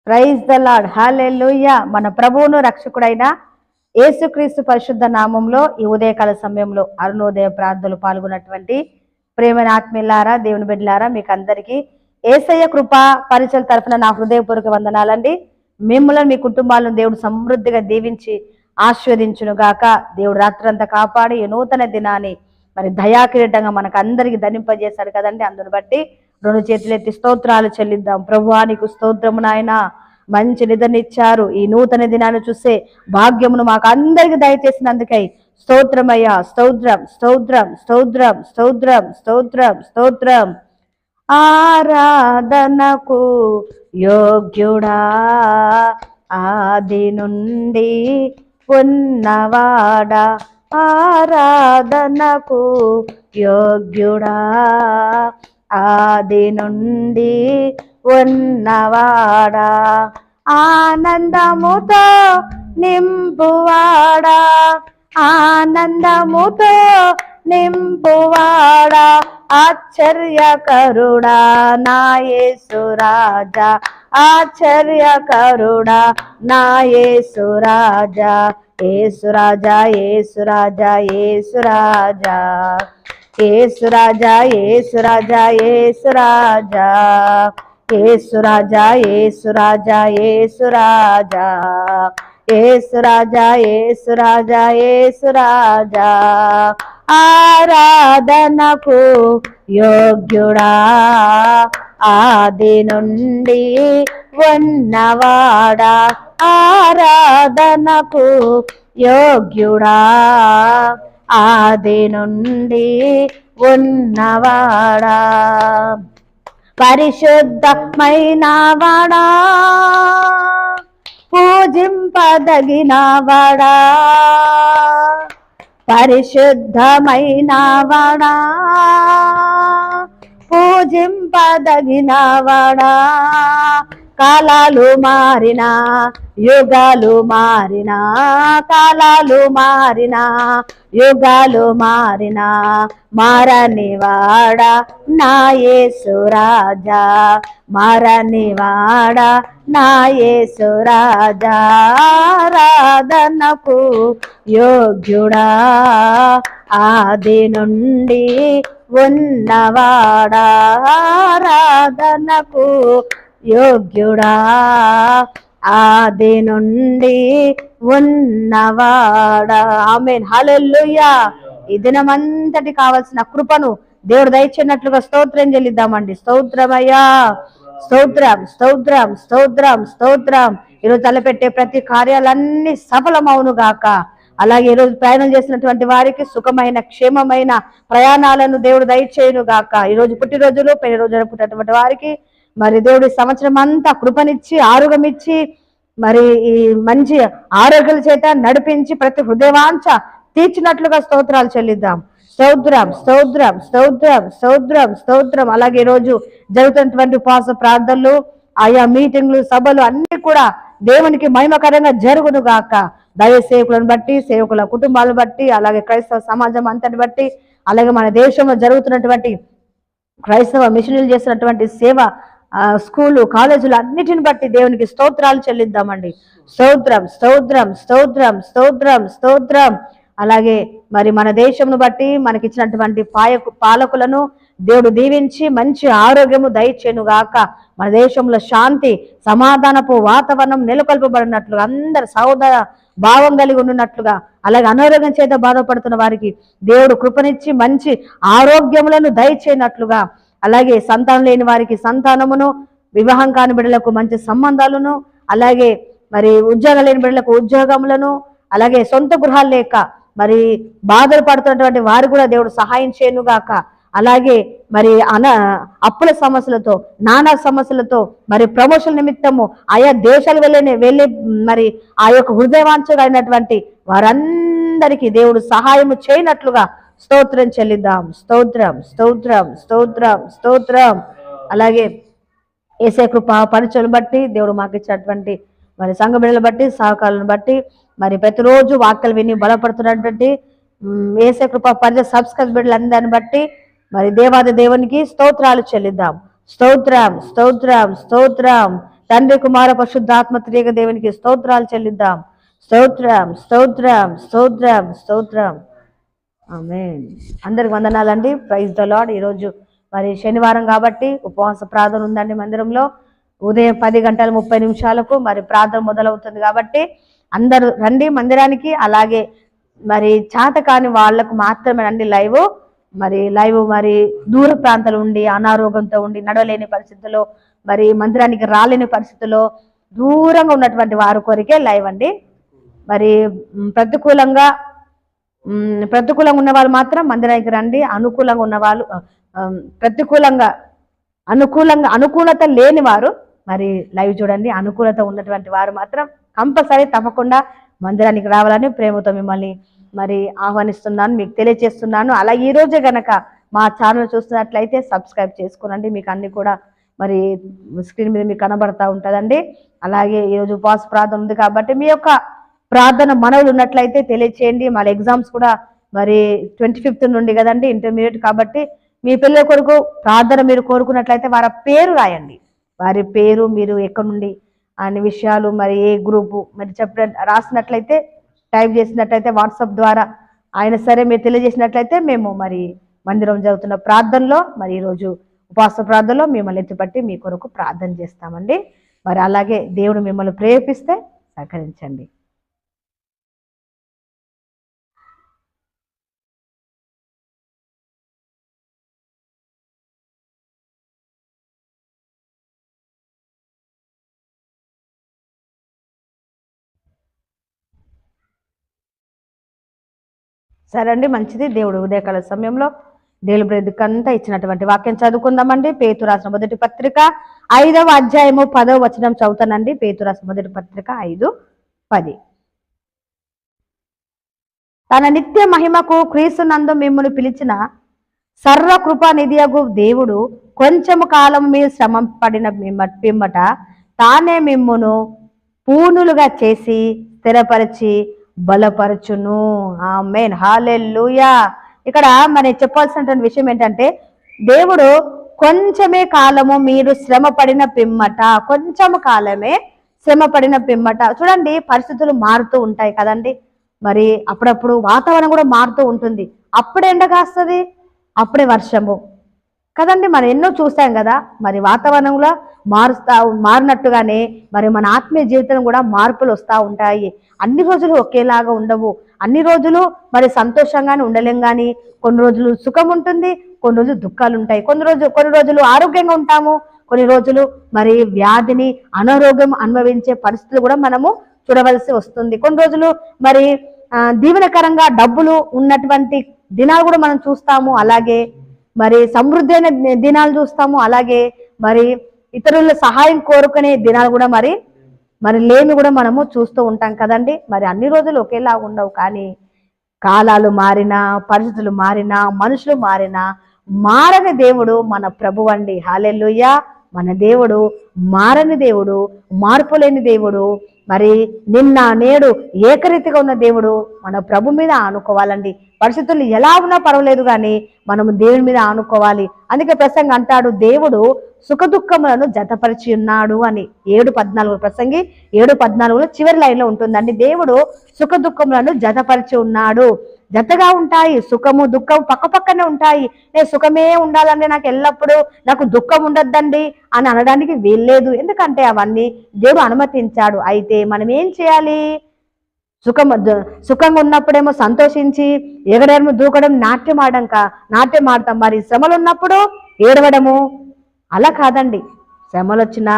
Praise the lord, హల్లెలూయా. మన ప్రభువును రక్షకుడైన యేసుక్రీస్తు పరిశుద్ధ నామంలో ఈ ఉదయకాల సమయంలో అరుణోదయ ప్రార్థనలు పాల్గొన్నటువంటి ప్రేమైన ఆత్మీయులారా, దేవుని బిడ్డలారా, మీకు అందరికీ యేసయ్య కృపా పరిచయ తరఫున నా హృదయపూర్వక వందనాలండి. మిమ్మల్ని మీ కుటుంబాలను దేవుడు సమృద్ధిగా దీవించి ఆశీర్వదించును గాక. దేవుడు రాత్రంతా కాపాడి ఈ నూతన దినాన్ని మరి దయాకిరీటంగా మనకు అందరికి ధనింపజేశాడు కదండి. అందుని బట్టి రెండు చేతులెత్తి స్తోత్రాలు చెల్లిద్దాం. ప్రభువా నీకు స్తోత్రము నాయన, మంచి నిద్రనిచ్చారు. ఈ నూతన దినాన్ని చూసే భాగ్యమును మాకు అందరికి దయచేసినందుకై స్తోత్రమయ్యా. స్తోత్రం స్తోత్రం స్తోత్రం స్తోత్రం స్తోత్రం స్తోత్రం. ఆరాధనకు యోగ్యుడా, ఆది నుండి ఉన్నవాడా, ఆరాధనకు యోగ్యుడా, ఆది నుండి ఉన్నవాడా, ఆనందముతో నింపువాడా, ఆనందముతో నింపువాడా, ఆశ్చర్యకరుడా నా యేసు రాజా, ఆశ్చర్యకరుడా నా యేసు రాజా, యేసు రాజా యేసు రాజా యేసు రాజా, యేసు రాజా యేసు రాజా యేసు రాజా, యేసు రాజా యేసు రాజా యేసు రాజా, యేసు రాజా యేసు రాజా యేసు రాజా. ఆరాధనకు యోగ్యుడా, ఆది నుండి ఉన్నవాడా, ఆరాధనకు యోగ్యుడా, ఆది నుండి ఉన్నవాడా, పరిశుద్ధమైన వాడా, పూజింపదగిన వాడా, పరిశుద్ధమైన వాడా, పూజింపదగిన వాడా, కాలాలు మారినా యుగాలు మారినా, కాలాలు మారినా యుగాలు మారినా, మారని వాడా నా యేసు రాజా, మారని వాడా నా యేసు రాజా, ఆరాధనకు యోగ్యుడా, ఆది నుండి ఉన్నవాడా, ఆరాధనకు యోగ్యుడా, ఆది నుండి ఉన్నవాడా. ఆమేన్, హల్లెలూయా. ఈ దినమంతటి కావాల్సిన కృపను దేవుడు దయచేసినట్లుగా స్తోత్రం చెల్లిద్దామండి. స్తోత్రమయ్యా, స్తోత్రం స్తోత్రం స్తోత్రం స్తోత్రం. ఈరోజు తలపెట్టే ప్రతి కార్యాలన్నీ సఫలమవును గాక. అలాగే ఈరోజు ప్రయాణం చేసినటువంటి వారికి సుఖమైన క్షేమమైన ప్రయాణాలను దేవుడు దయచేయును గాక. ఈరోజు పుట్టినరోజులు పెళ్లి రోజు జరుపుకున్నటువంటి వారికి మరి దేవుడి సంవత్సరం అంతా కృపనిచ్చి ఆరోగ్యమిచ్చి మరి ఈ మంచి ఆరోగ్యాల చేత నడిపించి ప్రతి హృదయవాంఛ తీర్చినట్లుగా స్తోత్రాలు చెల్లిద్దాం. స్తోత్రం స్తోత్రం స్తోత్రం స్తోత్రం స్తోత్రం. అలాగే ఈరోజు జరుగుతున్నటువంటి ఉపవాస ప్రార్థనలు, ఆయా మీటింగ్లు, సభలు అన్ని కూడా దేవునికి మహిమకరంగా జరుగును గాక. దైవ సేవకులను బట్టి, సేవకుల కుటుంబాలను బట్టి, అలాగే క్రైస్తవ సమాజం అంతటి బట్టి, అలాగే మన దేశంలో జరుగుతున్నటువంటి క్రైస్తవ మిషనరీలు చేస్తున్నటువంటి సేవ, స్కూలు కాలేజీలు అన్నిటిని బట్టి దేవునికి స్తోత్రాలు చెల్లిద్దామండి. స్తోత్రం స్తోత్రం స్తోత్రం స్తోత్రం స్తోత్రం. అలాగే మరి మన దేశంను బట్టి మనకిచ్చినటువంటి పాలకులను దేవుడు దీవించి మంచి ఆరోగ్యము దయచేను గాక. మన దేశంలో శాంతి సమాధానపు వాతావరణం నెలకొల్పబడినట్లుగా, అందరు సహోదర భావం కలిగి ఉన్నట్లుగా, అలాగే అనారోగ్యం చేత బాధపడుతున్న వారికి దేవుడు కృపనిచ్చి మంచి ఆరోగ్యములను దయచేయనట్లుగా, అలాగే సంతానం లేని వారికి సంతానమును, వివాహం కాని బిడ్డలకు మంచి సంబంధాలను, అలాగే మరి ఉద్యోగం లేని బిడ్డలకు ఉద్యోగములను, అలాగే సొంత గృహాలు లేక మరి బాధలు పడుతున్నటువంటి వారు కూడా దేవుడు సహాయం చేయనుగాక. అలాగే మరి అప్పుల సమస్యలతో, నానా సమస్యలతో, మరి ప్రమోషన్ నిమిత్తము ఆయా దేశాలు వెళ్ళి మరి ఆ యొక్క హృదయవాంఛగా అయినటువంటి వారందరికీ దేవుడు సహాయము చేయనట్లుగా స్తోత్రం చెల్లిద్దాం. స్తోత్రం స్తోత్రం స్తోత్రం స్తోత్రం. అలాగే యేసయ్య కృప పరిచయం బట్టి, దేవుడు మాకు ఇచ్చినటువంటి మరి సంఘ బిడ్డలను బట్టి, సహకారాలను బట్టి, మరి ప్రతిరోజు వాక్యలు విని బలపడుతున్నటువంటి యేసయ్య కృప పరిచయ సబ్స్క్రైబ్ బిడ్డలందరిని బట్టి మరి దేవాది దేవునికి స్తోత్రాలు చెల్లిద్దాం. స్తోత్రం స్తోత్రం స్తోత్రం. తండ్రి కుమార పరిశుద్ధాత్మ త్రియేక దేవునికి స్తోత్రాలు చెల్లిద్దాం. స్తోత్రం స్తోత్రం స్తోత్రం స్తోత్రం. ఆమేన్. అందరికి వందనాలండి. Praise the lord. ఈరోజు మరి శనివారం కాబట్టి ఉపవాస ప్రార్థన ఉందండి మందిరంలో. ఉదయం 10:30 మరి ప్రార్థన మొదలవుతుంది కాబట్టి అందరూ రండి మందిరానికి. అలాగే మరి చేత కాని వాళ్లకు మాత్రమే రండి. లైవ్ మరి దూర ప్రాంతాలు ఉండి అనారోగ్యంతో ఉండి నడవలేని పరిస్థితుల్లో మరి మందిరానికి రాలేని పరిస్థితుల్లో దూరంగా ఉన్నటువంటి వారి కొరికే లైవ్ అండి. మరి ప్రతికూలంగా ఉన్న వాళ్ళు మాత్రం మందిరానికి రండి. అనుకూలంగా ఉన్న వాళ్ళు అనుకూలత లేని వారు మరి లైవ్ చూడండి. అనుకూలత ఉన్నటువంటి వారు మాత్రం కంపల్సరీ తప్పకుండా మందిరానికి రావాలని ప్రేమతో మిమ్మల్ని మరి ఆహ్వానిస్తున్నాను, మీకు తెలియజేస్తున్నాను. అలా ఈ రోజే గనక మా ఛానల్ చూస్తున్నట్లయితే సబ్స్క్రైబ్ చేసుకోనండి. మీకు అన్ని కూడా మరి స్క్రీన్ మీద మీకు కనబడతా ఉంటుందండి. అలాగే ఈరోజు ఉపవాస ప్రార్థన ఉంది కాబట్టి మీ యొక్క ప్రార్థన మనవులు ఉన్నట్లయితే తెలియచేయండి. మళ్ళీ ఎగ్జామ్స్ కూడా మరి 25th నుండి కదండి, ఇంటర్మీడియట్ కాబట్టి మీ పిల్లల కొరకు ప్రార్థన మీరు కోరుకున్నట్లయితే వారి పేరు రాయండి. వారి పేరు, మీరు ఎక్కడి నుండి అనే విషయాలు, మరి ఏ గ్రూపు మరి రాసినట్లయితే, టైప్ చేసినట్లయితే వాట్సాప్ ద్వారా ఆయన సరే మీరు తెలియజేసినట్లయితే మేము మరి మందిరం జరుగుతున్న ప్రార్థనలో మరి ఈరోజు ఉపవాస ప్రార్థనలో మిమ్మల్ని ఎత్తిపట్టి మీ కొరకు ప్రార్థన చేస్తామండి. మరి అలాగే దేవుడు మిమ్మల్ని ప్రేరేపిస్తే సహకరించండి. సరే అండి, మంచిది. దేవుడు ఉదయకాల సమయంలో దేవుని బ్రతుకంతా ఇచ్చినటువంటి వాక్యం చదువుకుందామండి. పేతురు రాసిన మొదటి పత్రిక 5వ అధ్యాయము 10వ వచనం చదువుతానండి. పేతురు రాసిన మొదటి పత్రిక 5:10. తన నిత్య మహిమకు క్రీస్తునందు మిమ్మును పిలిచిన సర్వకృపానిధియగు దేవుడు కొంచెము కాలం మీరు శ్రమ పడిన పిమ్మట తానే మిమ్మును పూర్ణులుగా చేసి స్థిరపరిచి బలపరచును. ఆమేన్. హల్లెలూయా. ఇక్కడ మనం చెప్పాల్సినటువంటి విషయం ఏంటంటే, దేవుడు కొంచెమే కాలము మీరు శ్రమ పడిన పిమ్మట, కొంచెము కాలమే శ్రమ పడిన పిమ్మట. చూడండి, పరిస్థితులు మారుతూ ఉంటాయి కదండి. మరి అప్పుడప్పుడు వాతావరణం కూడా మారుతూ ఉంటుంది. అప్పుడే ఎండ కాస్తుంది, అప్పుడే వర్షము కదండి. మనం ఎన్నో చూసాం కదా. మరి వాతావరణంలో మారినట్టుగానే మరి మన ఆత్మీయ జీవితం కూడా మార్పులు వస్తూ ఉంటాయి. అన్ని రోజులు ఒకేలాగా ఉండవు. అన్ని రోజులు మరి సంతోషంగానే ఉండలేం. కానీ కొన్ని రోజులు సుఖం ఉంటుంది, కొన్ని రోజులు దుఃఖాలు ఉంటాయి. కొన్ని రోజులు ఆరోగ్యంగా ఉంటాము, కొన్ని రోజులు మరి వ్యాధిని అనారోగ్యం అనుభవించే పరిస్థితులు కూడా మనము చూడవలసి వస్తుంది. కొన్ని రోజులు మరి దీవెనకరంగా డబ్బులు ఉన్నటువంటి దినాలు కూడా మనం చూస్తాము. అలాగే మరి సమృద్ధి అయిన దినాలు చూస్తాము. అలాగే మరి ఇతరుల సహాయం కోరుకునే దినాలు కూడా మరి లేమి కూడా మనము చూస్తూ ఉంటాం కదండి. మరి అన్ని రోజులు ఒకేలా ఉండవు. కానీ కాలాలు మారినా, పరిస్థితులు మారినా, మనుషులు మారినా మారని దేవుడు మన ప్రభు అండి. హల్లెలూయా. మన దేవుడు మారని దేవుడు, మార్పు లేని దేవుడు. మరి నిన్న నేడు ఏకరీతిగా ఉన్న దేవుడు మన ప్రభు మీద ఆనుకోవాలండి. పరిస్థితులు ఎలా ఉన్నా పర్వాలేదు, కానీ మనము దేవుని మీద ఆనుకోవాలి. అందుకే ప్రసంగి అంటాడు, దేవుడు సుఖదుఖములను జతపరిచి ఉన్నాడు అని. 7:14 ప్రసంగి 7:14 చివరి లైన్లో ఉంటుందండి. దేవుడు సుఖదుఖములను జతపరిచి ఉన్నాడు. జతగా ఉంటాయి. సుఖము దుఃఖం పక్క పక్కనే ఉంటాయి. నేను సుఖమే ఉండాలండి, నాకు ఎల్లప్పుడూ నాకు దుఃఖం ఉండద్దండి అని అనడానికి వీల్లేదు. ఎందుకంటే అవన్నీ దేవుడు అనుమతించాడు. అయితే మనం ఏం చేయాలి? సుఖంగా ఉన్నప్పుడేమో సంతోషించి ఎగడము దూకడం, నాట్యం ఆడతాం. మరి శ్రమలు ఉన్నప్పుడు ఏడవడము అలా కాదండి. శ్రమలు వచ్చినా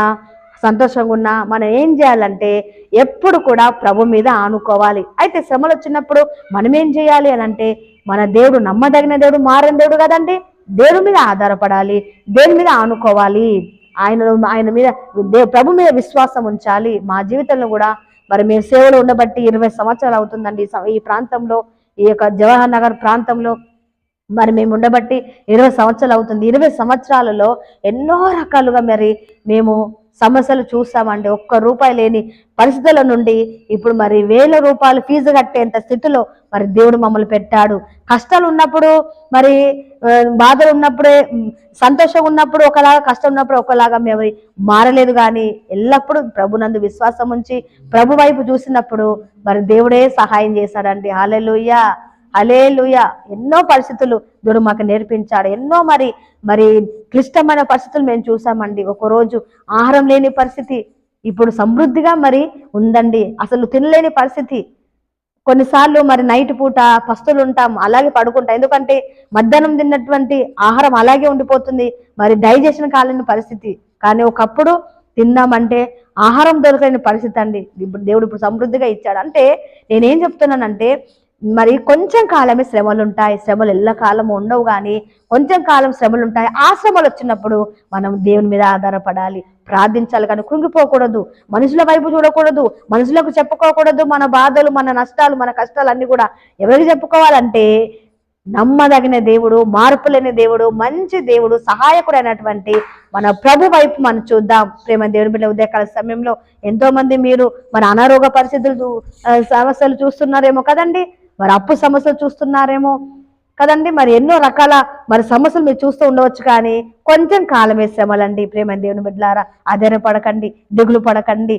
సంతోషంగా ఉన్నా మనం ఏం చేయాలంటే ఎప్పుడు కూడా ప్రభు మీద ఆనుకోవాలి. అయితే శ్రమలు వచ్చినప్పుడు మనం ఏం చేయాలి అని అంటే, మన దేవుడు నమ్మదగిన దేవుడు, మారని దేవుడు కదండి. దేవుడి మీద ఆధారపడాలి, దేవుని మీద ఆనుకోవాలి. ఆయన మీద ప్రభు మీద విశ్వాసం ఉంచాలి. మా జీవితంలో కూడా మరి మేము సేవలో ఉండబట్టి 20 సంవత్సరాలు అవుతుందండి ఈ ప్రాంతంలో, ఈ యొక్క జవహర్ నగర్ ప్రాంతంలో మరి మేము ఉండబట్టి 20 సంవత్సరాలు అవుతుంది. 20 సంవత్సరాలలో ఎన్నో రకాలుగా మరి మేము సమస్యలు చూసామండి. ఒక్క రూపాయి లేని పరిస్థితుల నుండి ఇప్పుడు మరి వేల రూపాయలు ఫీజు కట్టేంత స్థితిలో మరి దేవుడు మమ్మల్ని పెట్టాడు. కష్టాలు ఉన్నప్పుడు మరి బాధలు ఉన్నప్పుడే, సంతోషం ఉన్నప్పుడు ఒకలాగా, కష్టం ఉన్నప్పుడు ఒకలాగా మేము మారలేదు. కానీ ఎల్లప్పుడూ ప్రభునందు విశ్వాసం ఉంచి ప్రభు వైపు చూసినప్పుడు మరి దేవుడే సహాయం చేశాడండి. హల్లెలూయా, హల్లెలూయా. ఎన్నో పరిస్థితులు దేవుడు మాకు నేర్పించాడు. ఎన్నో మరి మరి క్లిష్టమైన పరిస్థితులు మేము చూసామండి. ఒకరోజు ఆహారం లేని పరిస్థితి, ఇప్పుడు సమృద్ధిగా మరి ఉందండి. అసలు తినలేని పరిస్థితి. కొన్నిసార్లు మరి నైట్ పూట పస్తులు ఉంటాం, అలాగే పడుకుంటాం. ఎందుకంటే మధ్యాహ్నం తిన్నటువంటి ఆహారం అలాగే ఉండిపోతుంది, మరి డైజెషన్ కాలేని పరిస్థితి. కానీ ఒకప్పుడు తిన్నామంటే ఆహారం దొరకని పరిస్థితి అండి. ఇప్పుడు దేవుడు ఇప్పుడు సమృద్ధిగా ఇచ్చాడు. అంటే నేనేం చెప్తున్నానంటే మరి కొంచెం కాలమే శ్రమలు ఉంటాయి. శ్రమలు ఎల్లకాలం ఉండవు, కానీ కొంచెం కాలం శ్రమలు ఉంటాయి. ఆ శ్రమలు వచ్చినప్పుడు మనం దేవుని మీద ఆధారపడాలి, ప్రార్థించాలి. కానీ కృంగిపోకూడదు, మనుషుల వైపు చూడకూడదు, మనుషులకు చెప్పుకోకూడదు. మన బాధలు, మన నష్టాలు, మన కష్టాలు అన్ని కూడా ఎవరికి చెప్పుకోవాలంటే నమ్మదగిన దేవుడు, మార్పులేని దేవుడు, మంచి దేవుడు, సహాయకుడైనటువంటి మన ప్రభు వైపు మనం చూద్దాం. ప్రేమ దేవుని బిడ్డ, ఉదయకాల సమయంలో ఎంతో మంది మీరు మన అనారోగ్య పరిస్థితులు, సమస్యలు చూస్తున్నారేమో కదండి, మరి అప్పు సమస్యలు చూస్తున్నారేమో కదండి, మరి ఎన్నో రకాల మరి సమస్యలు మీరు చూస్తూ ఉండవచ్చు. కానీ కొంచెం కాలమే శ్రమలండి. ప్రేమ దేవుని బిడ్డలారా, ఆధారపడకండి, దిగులు పడకండి,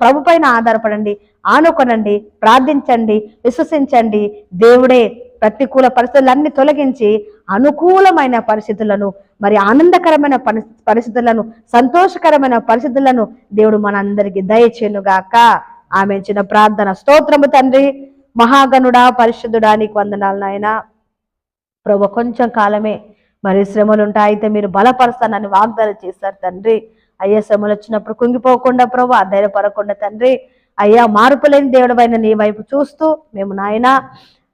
ప్రభు పైన ఆధారపడండి, ఆనుకొనండి, ప్రార్థించండి, విశ్వసించండి. దేవుడే ప్రతికూల పరిస్థితులన్నీ తొలగించి అనుకూలమైన పరిస్థితులను, మరి ఆనందకరమైన పరిస్థితులను, సంతోషకరమైన పరిస్థితులను దేవుడు మనందరికీ దయచేయునుగాక. ఆమె చిన్న ప్రార్థన. స్తోత్రము తండ్రి, మహాగణుడా, పరిశుద్ధుడా, నీకు వందనాలు నాయనా. ప్రభు కొంచెం కాలమే మరి శ్రమలు ఉంటాయి, అయితే మీరు బలపరుస్తానని వాగ్దానం చేశారు తండ్రి. అయ్యా శ్రమలు వచ్చినప్పుడు కుంగిపోకుండా ప్రభు, ధైర్యపడకుండా తండ్రి, అయ్యా మార్పులేని దేవుడైన నీ వైపు చూస్తూ మేము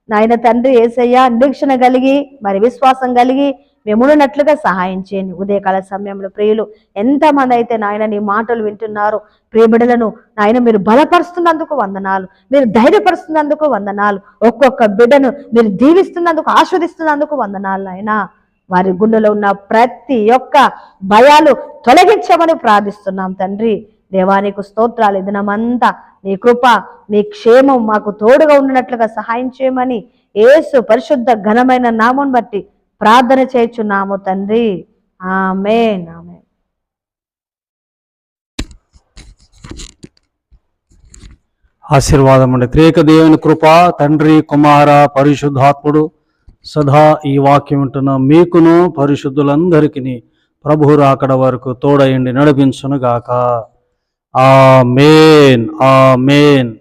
నాయన తండ్రి యేసయ్యా నిరీక్షణ కలిగి మరి విశ్వాసం కలిగి మేమున్నట్లుగా సహాయం చేయండి. ఉదయకాల సమయంలో ప్రియులు ఎంతమంది అయితే నాయన నీ మాటలు వింటున్నారు, ప్రియ బిడ్డలను నాయన మీరు బలపరుస్తున్నందుకు వందనాలు, మీరు ధైర్యపరుస్తున్నందుకు వందనాలు, ఒక్కొక్క బిడ్డను మీరు దీవిస్తున్నందుకు, ఆస్వాదిస్తున్నందుకు వందనాలు నాయన. వారి గుండెలో ఉన్న ప్రతి ఒక్క భయాలు తొలగించమని ప్రార్థిస్తున్నాం తండ్రి. దేవానికి స్తోత్రాలు. ఈ దినమంతా నీ కృప, నీ క్షేమం మాకు తోడుగా ఉండినట్లుగా సహాయం చేయమని యేసు పరిశుద్ధ ఘనమైన నామం బట్టి ప్రార్థన చేయుచున్నాము తండ్రి. ఆమేన్, ఆమేన్. ఆశీర్వాదం అండి. త్రేక దేవుని కృప, తండ్రి, కుమార, పరిశుద్ధాత్ముడు సదా ఈ వాక్యం ఉంటున్న మీకును పరిశుద్ధులందరికీ ప్రభు రాకడ వరకు తోడయండి నడిపించును గాక. ఆమేన్, ఆమేన్.